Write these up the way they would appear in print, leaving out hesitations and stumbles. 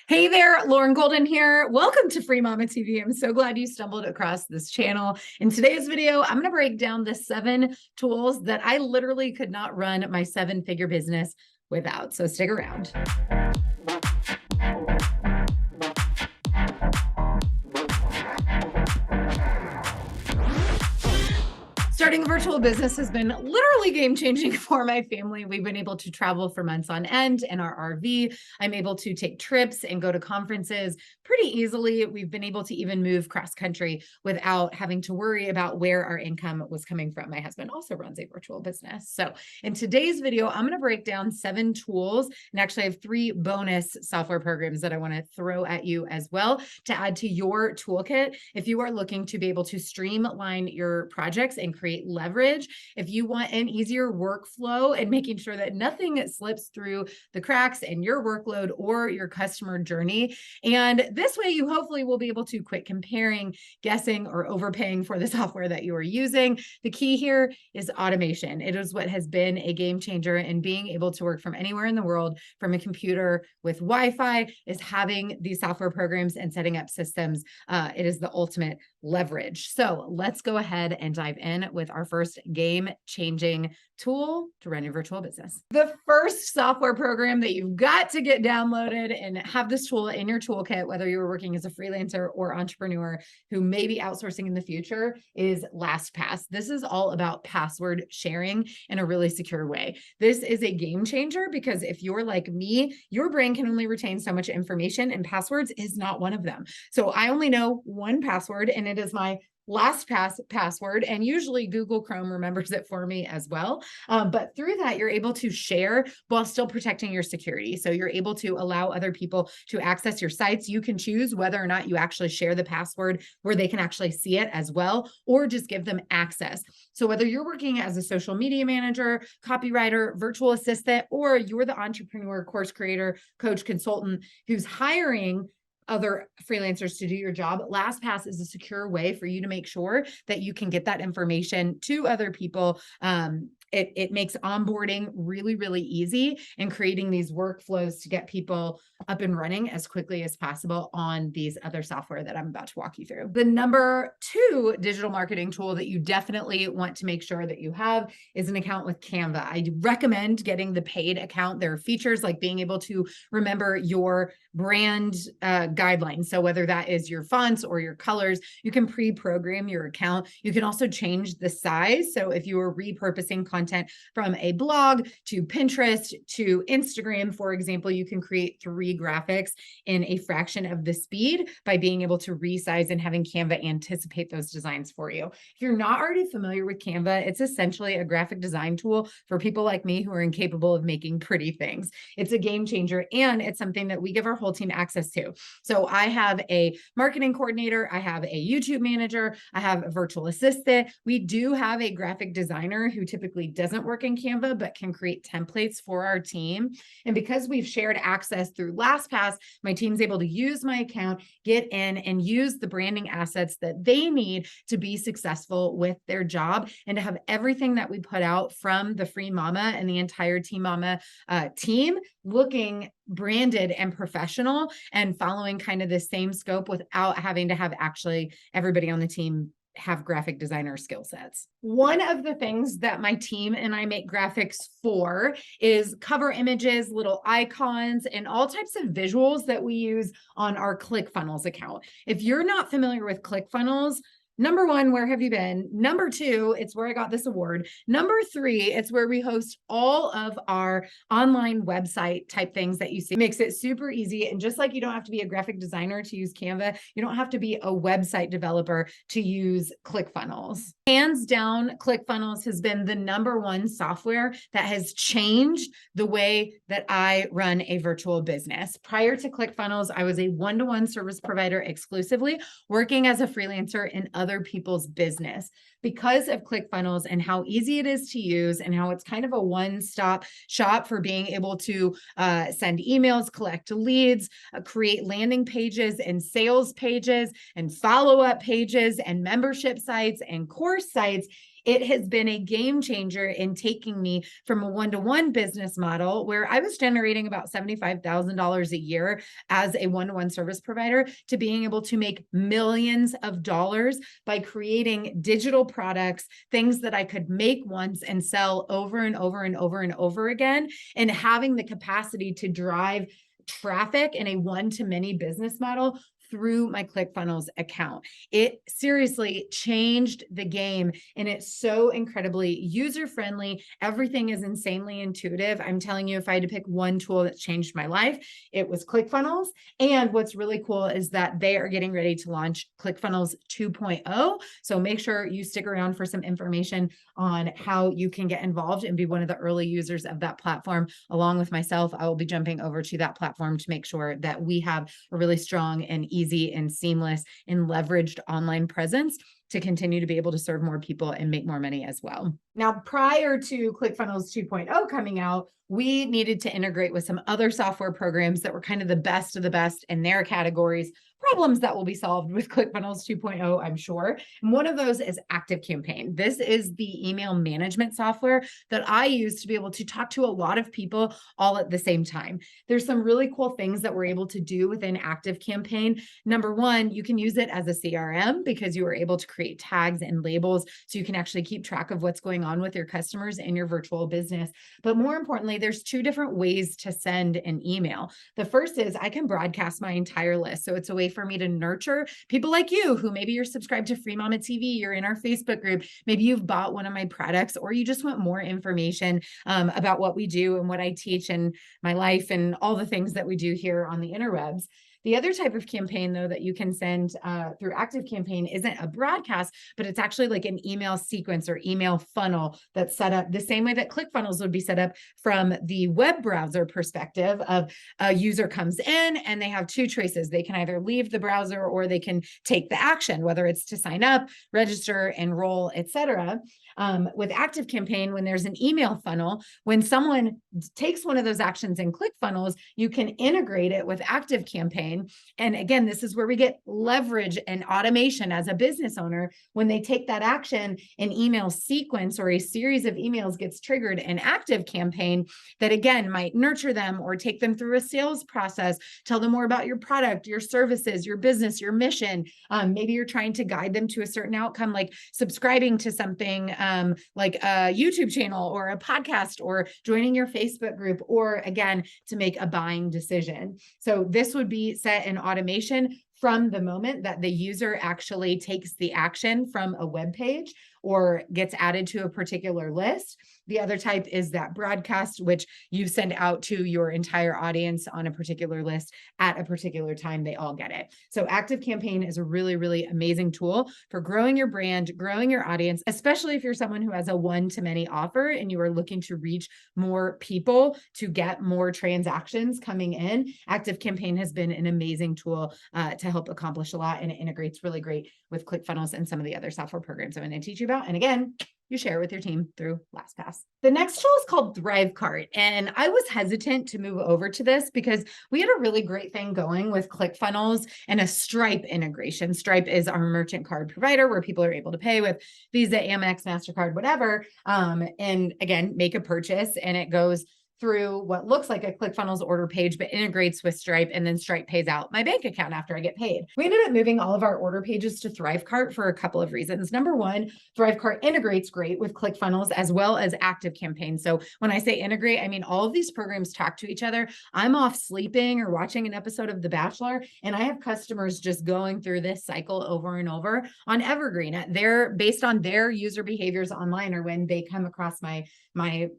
Hey there, Lauren Golden here. Welcome to Free Mama TV. I'm so glad you stumbled across this channel. In today's video, I'm going to break down the 7 tools that I literally could not run my 7-figure business without. So stick around. Starting a virtual business has been literally game-changing for my family. We've been able to travel for months on end in our RV. I'm able to take trips and go to conferences pretty easily. We've been able to even move cross-country without having to worry about where our income was coming from. My husband also runs a virtual business. So in today's video, I'm going to break down 7 tools, and actually I have 3 bonus software programs that I want to throw at you as well to add to your toolkit if you are looking to be able to streamline your projects and create leverage. If you want an easier workflow and making sure that nothing slips through the cracks in your workload or your customer journey. And this way you hopefully will be able to quit comparing, guessing, or overpaying for the software that you are using. The key here is automation. It is what has been a game changer in being able to work from anywhere in the world from a computer with Wi-Fi, is having these software programs and setting up systems. It is the ultimate leverage. So let's go ahead and dive in with our first game-changing tool to run your virtual business. The first software program that you've got to get downloaded and have this tool in your toolkit, whether you're working as a freelancer or entrepreneur who may be outsourcing in the future, is Lastpass. This is all about password sharing in a really secure way. This is a game changer because if you're like me, your brain can only retain so much information, and passwords is not one of them. So I only know one password, and it is my Lastpass password, and usually Google Chrome remembers it for me as well. But through that, you're able to share while still protecting your security. So you're able to allow other people to access your sites. You can choose whether or not you actually share the password where they can actually see it as well, or just give them access. So whether you're working as a social media manager, copywriter, virtual assistant, or you're the entrepreneur, course creator, coach, consultant who's hiring other freelancers to do your job, Lastpass is a secure way for you to make sure that you can get that information to other people. It makes onboarding really, really easy and creating these workflows to get people up and running as quickly as possible on these other software that I'm about to walk you through. The number 2 digital marketing tool that you definitely want to make sure that you have is an account with Canva. I recommend getting the paid account. There are features like being able to remember your brand guidelines. So whether that is your fonts or your colors, you can pre-program your account. You can also change the size. So if you are repurposing content from a blog to Pinterest to Instagram, for example, you can create 3 graphics in a fraction of the speed by being able to resize and having Canva anticipate those designs for you. If you're not already familiar with Canva, it's essentially a graphic design tool for people like me who are incapable of making pretty things. It's a game changer, and it's something that we give our whole team access to. So I have a marketing coordinator, I have a YouTube manager, I have a virtual assistant. We do have a graphic designer who typically doesn't work in Canva, but can create templates for our team. And because we've shared access through Lastpass, my team's able to use my account, get in and use the branding assets that they need to be successful with their job, and to have everything that we put out from the Free Mama and the entire Team Mama team looking branded and professional and following kind of the same scope without having to have actually everybody on the team have graphic designer skill sets. One of the things that my team and I make graphics for is cover images, little icons, and all types of visuals that we use on our Clickfunnels account. If you're not familiar with Clickfunnels, number 1, where have you been? Number 2, it's where I got this award. Number 3, it's where we host all of our online website type things that you see. It makes it super easy. And just like you don't have to be a graphic designer to use Canva, you don't have to be a website developer to use Clickfunnels. Hands down, Clickfunnels has been the number 1 software that has changed the way that I run a virtual business. Prior to Clickfunnels, I was a one-to-one service provider exclusively, working as a freelancer in other people's business. Because of Clickfunnels and how easy it is to use and how it's kind of a one-stop shop for being able to send emails, collect leads, create landing pages and sales pages and follow-up pages and membership sites and course sites, It has been a game changer in taking me from a one-to-one business model where I was generating about $75,000 a year as a one-to-one service provider to being able to make millions of dollars by creating digital products, things that I could make once and sell over and over and over and over again, and having the capacity to drive traffic in a one-to-many business model through my Clickfunnels account. It seriously changed the game, and it's so incredibly user-friendly. Everything is insanely intuitive. I'm telling you, if I had to pick one tool that changed my life, it was Clickfunnels. And what's really cool is that they are getting ready to launch Clickfunnels 2.0. So make sure you stick around for some information on how you can get involved and be one of the early users of that platform. Along with myself, I will be jumping over to that platform to make sure that we have a really strong and easy and seamless and leveraged online presence to continue to be able to serve more people and make more money as well. Now, prior to Clickfunnels 2.0 coming out, we needed to integrate with some other software programs that were kind of the best of the best in their categories, problems that will be solved with Clickfunnels 2.0, I'm sure. And one of those is ActiveCampaign. This is the email management software that I use to be able to talk to a lot of people all at the same time. There's some really cool things that we're able to do within ActiveCampaign. Number one, you can use it as a CRM because you are able to create tags and labels so you can actually keep track of what's going on with your customers in your virtual business. But more importantly, there's two different ways to send an email. The first is I can broadcast my entire list. So it's a way for me to nurture people like you who maybe you're subscribed to Free Mama TV, you're in our Facebook group, maybe you've bought one of my products, or you just want more information about what we do and what I teach and my life and all the things that we do here on the interwebs. The other type of campaign, though, that you can send through ActiveCampaign isn't a broadcast, but it's actually like an email sequence or email funnel that's set up the same way that Clickfunnels would be set up from the web browser perspective of a user comes in and they have two choices. They can either leave the browser or they can take the action, whether it's to sign up, register, enroll, etc. With ActiveCampaign, when there's an email funnel, when someone takes one of those actions in Clickfunnels, you can integrate it with ActiveCampaign. And again, this is where we get leverage and automation as a business owner. When they take that action, an email sequence or a series of emails gets triggered in ActiveCampaign that again might nurture them or take them through a sales process, tell them more about your product, your services, your business, your mission. Maybe you're trying to guide them to a certain outcome, like subscribing to something like a YouTube channel or a podcast or joining your Facebook group, or again, to make a buying decision. So this would be set in automation from the moment that the user actually takes the action from a web page or gets added to a particular list. The other type is that broadcast, which you send out to your entire audience on a particular list at a particular time. They all get it. So ActiveCampaign is a really, really amazing tool for growing your brand, growing your audience, especially if you're someone who has a one-to-many offer and you are looking to reach more people to get more transactions coming in. ActiveCampaign has been an amazing tool to help accomplish a lot, and it integrates really great with Clickfunnels and some of the other software programs I'm going to teach you about. And again, you share with your team through Lastpass. The next tool is called ThriveCart. And I was hesitant to move over to this because we had a really great thing going with Clickfunnels and a Stripe integration. Stripe is our merchant card provider where people are able to pay with Visa, Amex, MasterCard, whatever. And again, make a purchase and it goes through what looks like a Clickfunnels order page, but integrates with Stripe, and then Stripe pays out my bank account after I get paid. We ended up moving all of our order pages to ThriveCart for a couple of reasons. Number one, ThriveCart integrates great with Clickfunnels as well as ActiveCampaign. So when I say integrate, I mean all of these programs talk to each other. I'm off sleeping or watching an episode of The Bachelor, and I have customers just going through this cycle over and over on Evergreen. They're based on their user behaviors online or when they come across my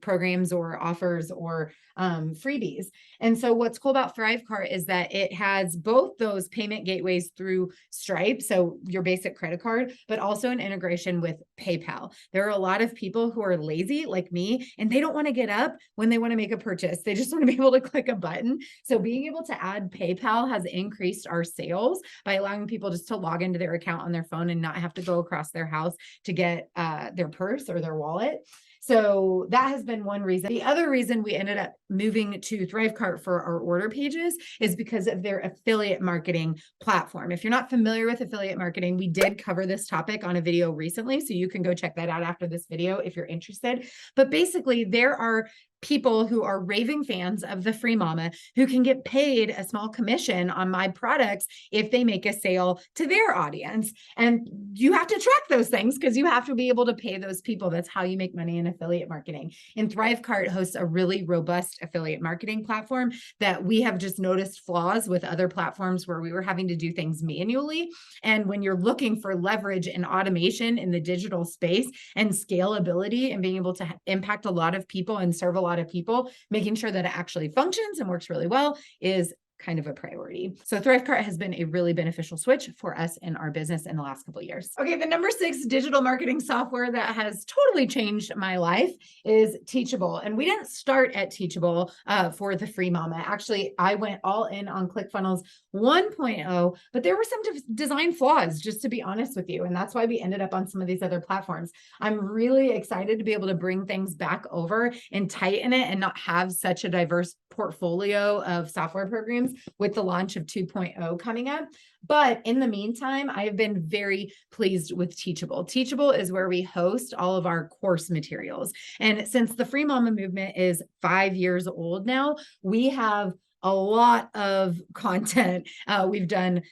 programs or offers or freebies. And so what's cool about ThriveCart is that it has both those payment gateways through Stripe, so your basic credit card, but also an integration with PayPal. There are a lot of people who are lazy like me, and they don't want to get up when they want to make a purchase. They just want to be able to click a button. So being able to add PayPal has increased our sales by allowing people just to log into their account on their phone and not have to go across their house to get their purse or their wallet. So that has been one reason. The other reason we ended up moving to ThriveCart for our order pages is because of their affiliate marketing platform. If you're not familiar with affiliate marketing, we did cover this topic on a video recently, so you can go check that out after this video if you're interested. But basically, there are people who are raving fans of the Free Mama who can get paid a small commission on my products if they make a sale to their audience. And you have to track those things because you have to be able to pay those people. That's how you make money in affiliate marketing. And ThriveCart hosts a really robust affiliate marketing platform that we have just noticed flaws with other platforms where we were having to do things manually. And when you're looking for leverage and automation in the digital space and scalability and being able to impact a lot of people and serve a lot of people, making sure that it actually functions and works really well is kind of a priority. So ThriveCart has been a really beneficial switch for us in our business in the last couple of years. Okay, the number 6 digital marketing software that has totally changed my life is Teachable. And we didn't start at Teachable for the Free Mama. Actually, I went all in on Clickfunnels 1.0, but there were some design flaws, just to be honest with you. And that's why we ended up on some of these other platforms. I'm really excited to be able to bring things back over and tighten it and not have such a diverse portfolio of software programs with the launch of 2.0 coming up. But in the meantime, I have been very pleased with Teachable. Teachable is where we host all of our course materials. And since the Free Mama movement is 5 years old now, we have a lot of content. We've done,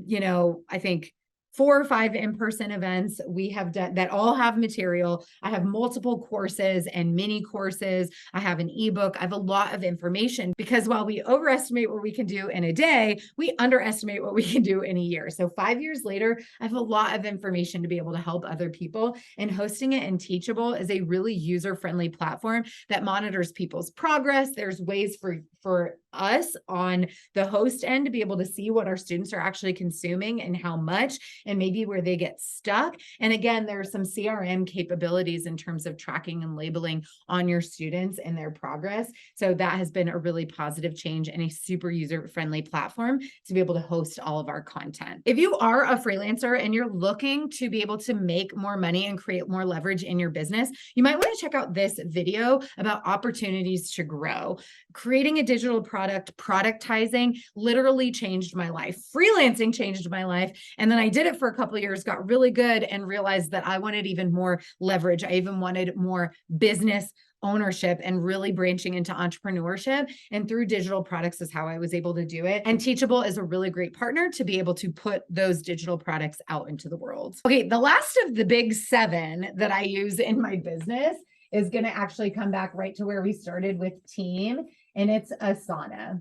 I think 4 or 5 in-person events we have done that all have material. I have multiple courses and mini courses. I have an ebook. I have a lot of information because while we overestimate what we can do in a day, we underestimate what we can do in a year. So 5 years later, I have a lot of information to be able to help other people, and hosting it in Teachable is a really user-friendly platform that monitors people's progress. There's ways for us on the host end to be able to see what our students are actually consuming and how much, and maybe where they get stuck. And again, there are some CRM capabilities in terms of tracking and labeling on your students and their progress. So that has been a really positive change and a super user-friendly platform to be able to host all of our content. If you are a freelancer and you're looking to be able to make more money and create more leverage in your business, you might want to check out this video about opportunities to grow. Creating a digital product, productizing literally changed my life. Freelancing changed my life. And then I did it for a couple of years, got really good, and realized that I wanted even more leverage. I even wanted more business ownership and really branching into entrepreneurship. And through digital products is how I was able to do it. And Teachable is a really great partner to be able to put those digital products out into the world. Okay, the last of the big 7 that I use in my business is going to actually come back right to where we started with team, and it's Asana.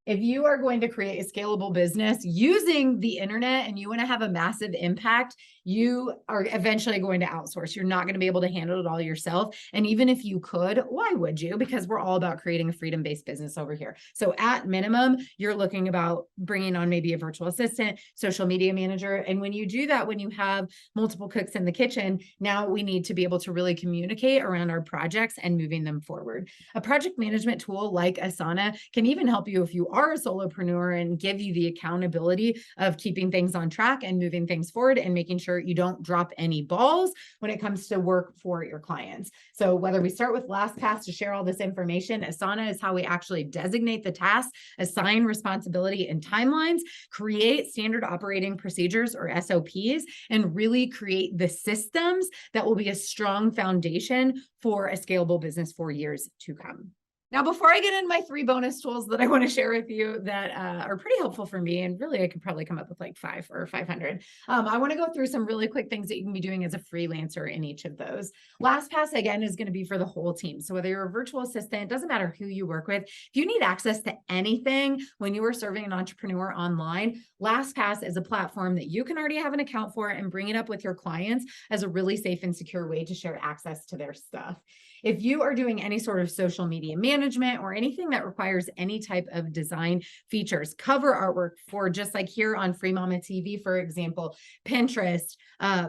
If you are going to create a scalable business using the internet and you want to have a massive impact, you are eventually going to outsource. You're not going to be able to handle it all yourself. And even if you could, why would you? Because we're all about creating a freedom-based business over here. So at minimum, you're looking about bringing on maybe a virtual assistant, social media manager. And when you do that, when you have multiple cooks in the kitchen, now we need to be able to really communicate around our projects and moving them forward. A project management tool like Asana can even help you if you are a solopreneur and give you the accountability of keeping things on track and moving things forward and making sure you don't drop any balls when it comes to work for your clients. So whether we start with Lastpass to share all this information, Asana is how we actually designate the tasks, assign responsibility and timelines, create standard operating procedures or SOPs, and really create the systems that will be a strong foundation for a scalable business for years to come. Now, before I get into my 3 bonus tools that I want to share with you that are pretty helpful for me, and really I could probably come up with like 5 or 500, I want to go through some really quick things that you can be doing as a freelancer in each of those. LastPass, again, is going to be for the whole team. So whether you're a virtual assistant, it doesn't matter who you work with. If you need access to anything when you are serving an entrepreneur online, LastPass is a platform that you can already have an account for and bring it up with your clients as a really safe and secure way to share access to their stuff. If you are doing any sort of social media management or anything that requires any type of design features, cover artwork for just like here on Free Mama TV, for example, Pinterest,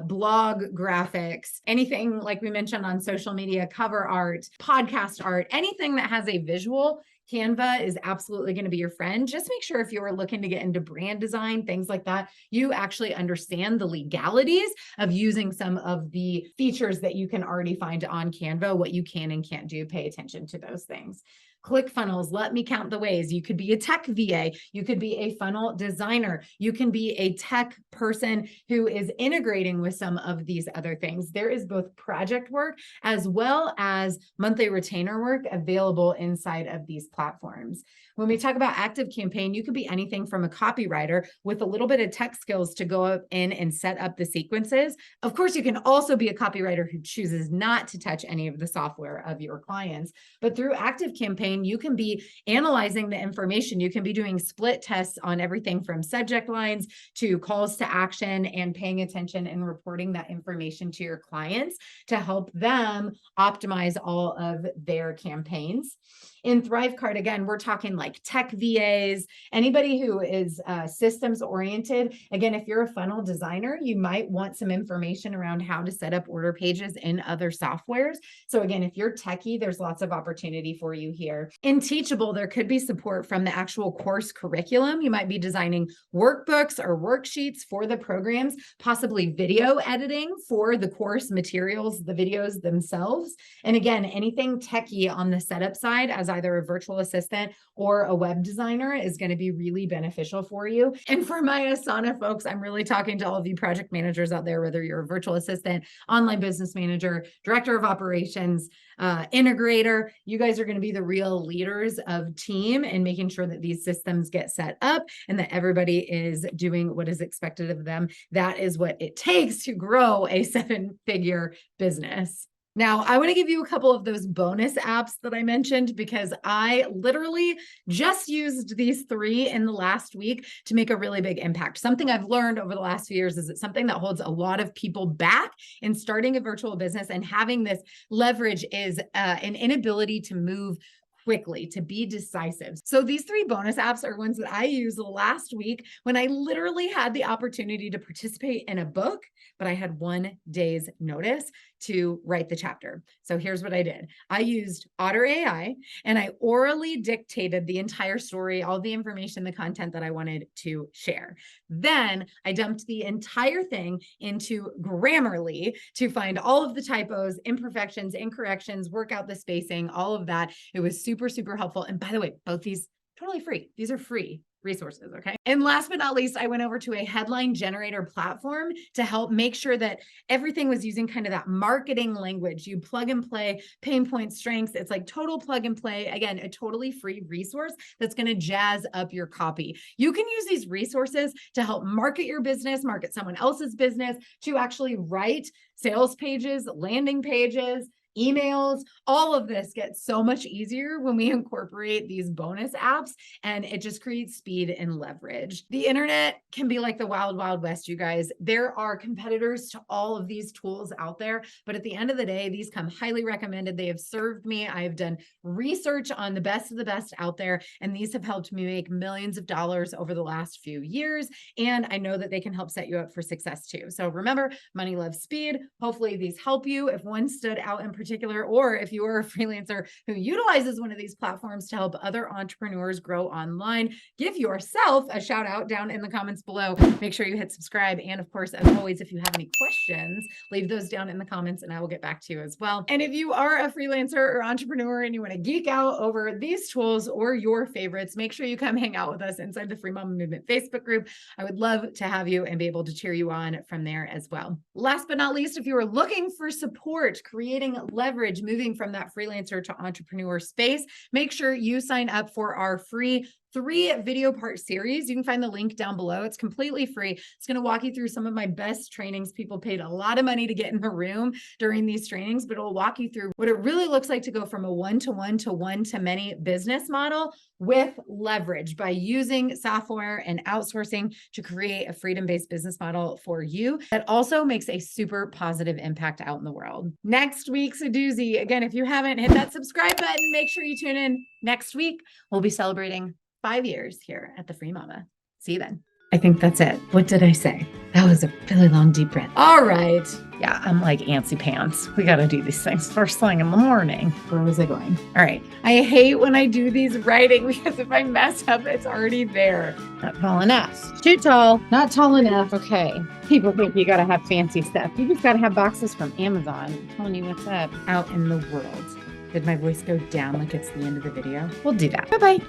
blog graphics, anything like we mentioned on social media, cover art, podcast art, anything that has a visual Canva is absolutely going to be your friend. Just make sure if you are looking to get into brand design, things like that, you actually understand the legalities of using some of the features that you can already find on Canva, what you can and can't do. Pay attention to those things. Clickfunnels, let me count the ways. You could be a tech VA. You could be a funnel designer. You can be a tech person who is integrating with some of these other things. There is both project work as well as monthly retainer work available inside of these platforms. When we talk about active campaign, you could be anything from a copywriter with a little bit of tech skills to go up in and set up the sequences. Of course, you can also be a copywriter who chooses not to touch any of the software of your clients. But through active campaign, you can be analyzing the information. You can be doing split tests on everything from subject lines to calls to action and paying attention and reporting that information to your clients to help them optimize all of their campaigns. In ThriveCart, again, we're talking like tech VAs, anybody who is systems oriented. Again, if you're a funnel designer, you might want some information around how to set up order pages in other softwares. So again, if you're techie, there's lots of opportunity for you here. In Teachable, there could be support from the actual course curriculum. You might be designing workbooks or worksheets for the programs, possibly video editing for the course materials, the videos themselves. And again, anything techie on the setup side as either a virtual assistant or a web designer is going to be really beneficial for you. And for my Asana folks, I'm really talking to all of you project managers out there, whether you're a virtual assistant, online business manager, director of operations, integrator. You guys are going to be the real leaders of team and making sure that these systems get set up and that everybody is doing what is expected of them. That is what it takes to grow a 7-figure business. Now, I want to give you a couple of those bonus apps that I mentioned because I literally just used these 3 in the last week to make a really big impact. Something I've learned over the last few years is it's something that holds a lot of people back in starting a virtual business, and having this leverage is an inability to move quickly, to be decisive. So these 3 bonus apps are ones that I used last week when I literally had the opportunity to participate in a book, but I had 1 day's notice to write the chapter. So here's what I did. I used Otter.ai and I orally dictated the entire story, all the information, the content that I wanted to share. Then I dumped the entire thing into Grammarly to find all of the typos, imperfections, incorrections, work out the spacing, all of that. It was super, super helpful. And by the way, both these totally free. These are free resources, okay? And last but not least, I went over to a headline generator platform to help make sure that everything was using kind of that marketing language. You plug and play, pain points, strengths. It's like total plug and play. Again, a totally free resource that's going to jazz up your copy. You can use these resources to help market your business, market someone else's business, to actually write sales pages, landing pages, emails. All of this gets so much easier when we incorporate these bonus apps, and it just creates speed and leverage. The internet can be like the wild, wild west, you guys. There are competitors to all of these tools out there, but at the end of the day, these come highly recommended. They have served me. I have done research on the best of the best out there, and these have helped me make millions of dollars over the last few years. And I know that they can help set you up for success too. So remember, money loves speed. Hopefully these help you. If one stood out in particular, or if you are a freelancer who utilizes one of these platforms to help other entrepreneurs grow online, give yourself a shout out down in the comments below. Make sure you hit subscribe. And of course, as always, if you have any questions, leave those down in the comments and I will get back to you as well. And if you are a freelancer or entrepreneur and you want to geek out over these tools or your favorites, make sure you come hang out with us inside the Free Mama Movement Facebook group. I would love to have you and be able to cheer you on from there as well. Last but not least, if you are looking for support, creating leverage, moving from that freelancer to entrepreneur space, make sure you sign up for our free 3-video part series. You can find the link down below. It's completely free. It's going to walk you through some of my best trainings. People paid a lot of money to get in the room during these trainings, but it'll walk you through what it really looks like to go from a one-to-one to one-to-many business model with leverage by using software and outsourcing to create a freedom-based business model for you that also makes a super positive impact out in the world. Next week's a doozy. Again, if you haven't hit that subscribe button, make sure you tune in next week. We'll be celebrating 5 years here at the Free Mama. See you then. I think that's it. What did I say? That was a really long, deep breath. All right. Yeah, I'm like antsy pants. We got to do these things first thing in the morning. Where was I going? All right. I hate when I do these writing because if I mess up, it's already there. Not tall enough. Too tall. Not tall enough. Okay. People think you got to have fancy stuff. You just got to have boxes from Amazon. I'm telling you what's up. Out in the world. Did my voice go down like it's the end of the video? We'll do that. Bye-bye.